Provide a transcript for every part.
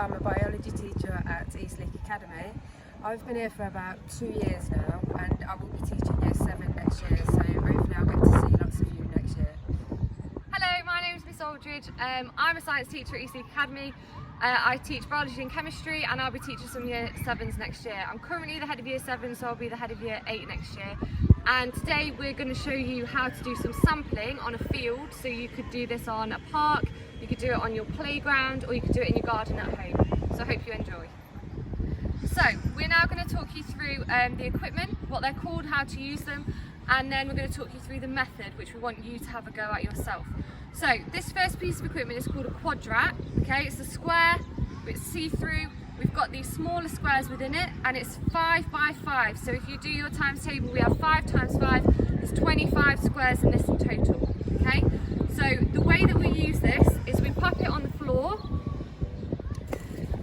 I'm a biology teacher at Eastleigh Academy. I've been here for about 2 years now, and I will be teaching year 7 next year, so hopefully I'll get to see lots of you next year. Hello, my name is Miss Aldridge. I'm a science teacher at Eastleigh Academy. I teach biology and chemistry, and I'll be teaching some year 7s next year. I'm currently the head of year 7, so I'll be the head of year 8 next year. And today we're going to show you how to do some sampling on a field. So you could do this on a park, you could do it on your playground, or you could do it in your garden at home. So I hope you enjoy. So we're now going to talk you through the equipment, what they're called, how to use them, and then we're going to talk you through the method, which we want you to have a go at yourself. So this first piece of equipment is called a Quadrat. Okay, it's a square, it's see-through. We've got these smaller squares within it, and it's 5 by 5. So if you do your times table, we have 5 times 5. There's 25 squares in this in total. Okay, so the way that we use this is we pop it on the floor,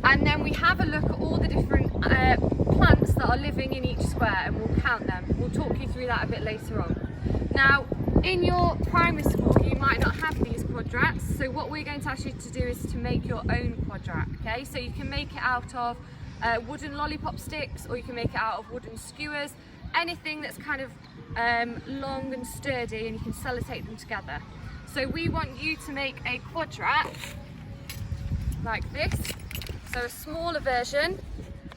and then we have a look at all the different plants that are living in each square, and we'll count them. We'll talk you through that a bit later on. Now, in your primary school, you might not have these quadrats, so what we're going to ask you to do is to make your own quadrat. Okay, so you can make it out of wooden lollipop sticks, or you can make it out of wooden skewers, anything that's kind of long and sturdy, and you can sellotape them together. So we want you to make a quadrat like this. So a smaller version,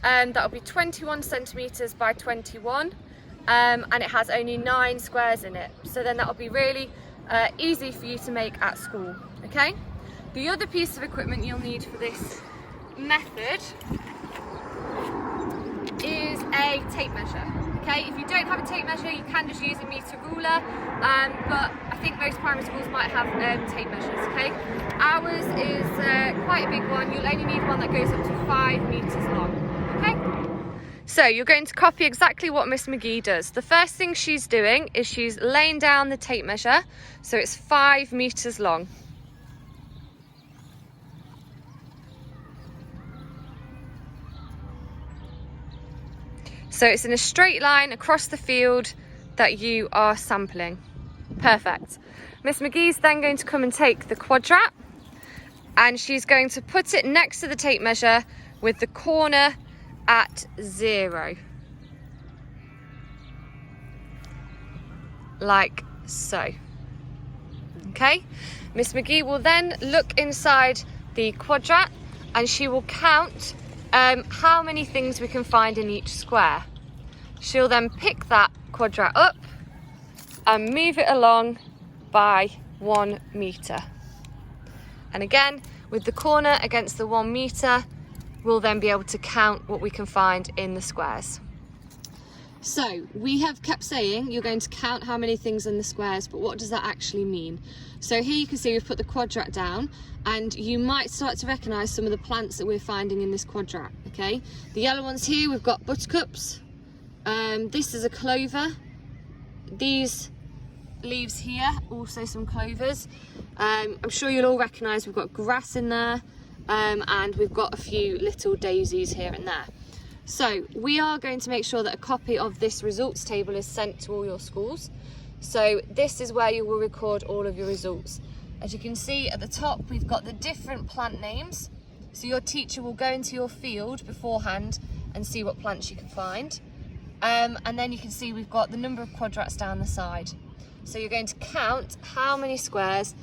that'll be 21 centimetres by 21, and it has only 9 squares in it. So then that'll be really easy for you to make at school, okay? The other piece of equipment you'll need for this method is a tape measure, okay? If you don't have a tape measure, you can just use a metre ruler, but I think most primary schools might have tape measures, okay? Ours is quite a big one. You'll only need one that goes up to 5 metres long, okay? So you're going to copy exactly what Miss McGee does. The first thing she's doing is she's laying down the tape measure, so it's 5 metres long. So it's in a straight line across the field that you are sampling. Perfect. Miss McGee's then going to come and take the quadrat, and she's going to put it next to the tape measure with the corner at 0. Like so. Okay? Miss McGee will then look inside the quadrat, and she will count how many things we can find in each square. She'll then pick that quadrat up and move it along by 1 metre. And again, with the corner against the 1 metre, we'll then be able to count what we can find in the squares. So we have kept saying you're going to count how many things in the squares, but what does that actually mean? So here you can see we've put the quadrat down, and you might start to recognise some of the plants that we're finding in this quadrat, okay? The yellow ones here, we've got buttercups. This is a clover. These leaves here, also some clovers. I'm sure you'll all recognise we've got grass in there, and we've got a few little daisies here and there. So we are going to make sure that a copy of this results table is sent to all your schools. So this is where you will record all of your results. As you can see at the top, we've got the different plant names. So your teacher will go into your field beforehand and see what plants you can find. And then you can see we've got the number of quadrats down the side. So you're going to count how many squares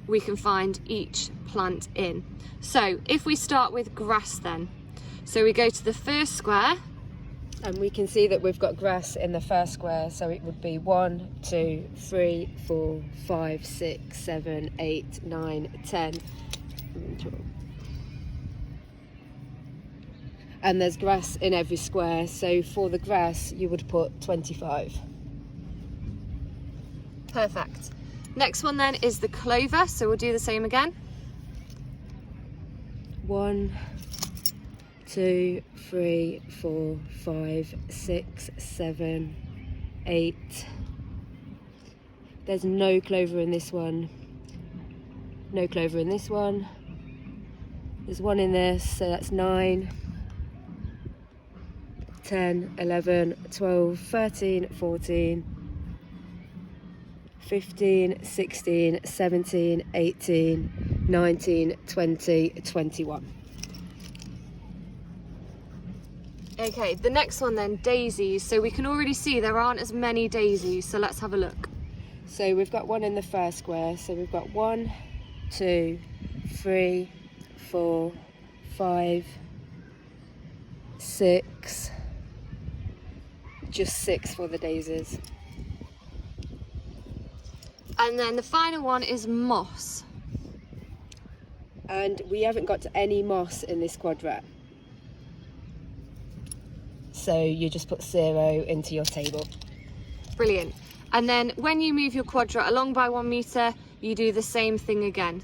we can find each plant in. So if we start with grass then, so we go to the first square, And we can see that we've got grass in the first square, so it would be 1, 2, 3, 4, 5, 6, 7, 8, 9, 10, 12. And there's grass in every square, so for the grass you would put 25. Perfect. Next one then is the clover, so we'll do the same again. 1, 2, 3, 4, 5, 6, 7, 8. There's no clover in this one. No clover in this one. There's one in this, so that's 9, 10, 11, 12, 13, 14, 15, 16, 17, 18, 19, 20, 21. Okay, the next one then, daisies. So we can already see there aren't as many daisies, so let's have a look. So we've got one in the first square. So we've got 1, 2, 3, 4, 5, 6. Just 6 for the daisies. And then the final one is moss. And we haven't got any moss in this quadrat. So you just put 0 into your table. Brilliant. And then when you move your quadrat along by 1 metre, you do the same thing again.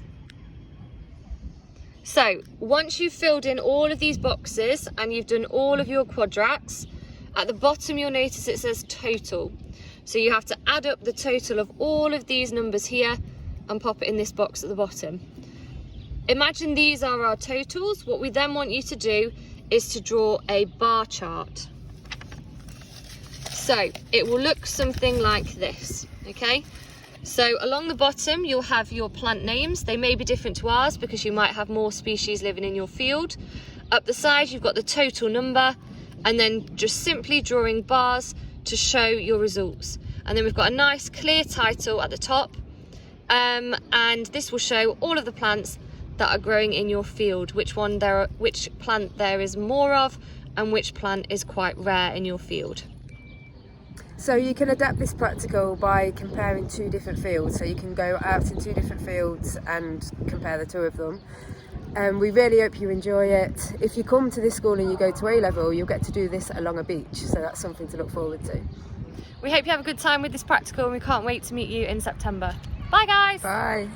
So once you've filled in all of these boxes and you've done all of your quadrats, at the bottom you'll notice it says total. So you have to add up the total of all of these numbers here and pop it in this box at the bottom. Imagine these are our totals. What we then want you to do is to draw a bar chart. So it will look something like this, okay? So along the bottom, you'll have your plant names. They may be different to ours because you might have more species living in your field. Up the side, you've got the total number, and then just simply drawing bars to show your results. And then we've got a nice clear title at the top, and this will show all of the plants that are growing in your field, which plant there is more of, and which plant is quite rare in your field. So you can adapt this practical by comparing 2 different fields. So you can go out in 2 different fields and compare the 2 of them. We really hope you enjoy it. If you come to this school and you go to A-level, you'll get to do this along a beach. So that's something to look forward to. We hope you have a good time with this practical, and we can't wait to meet you in September. Bye guys! Bye!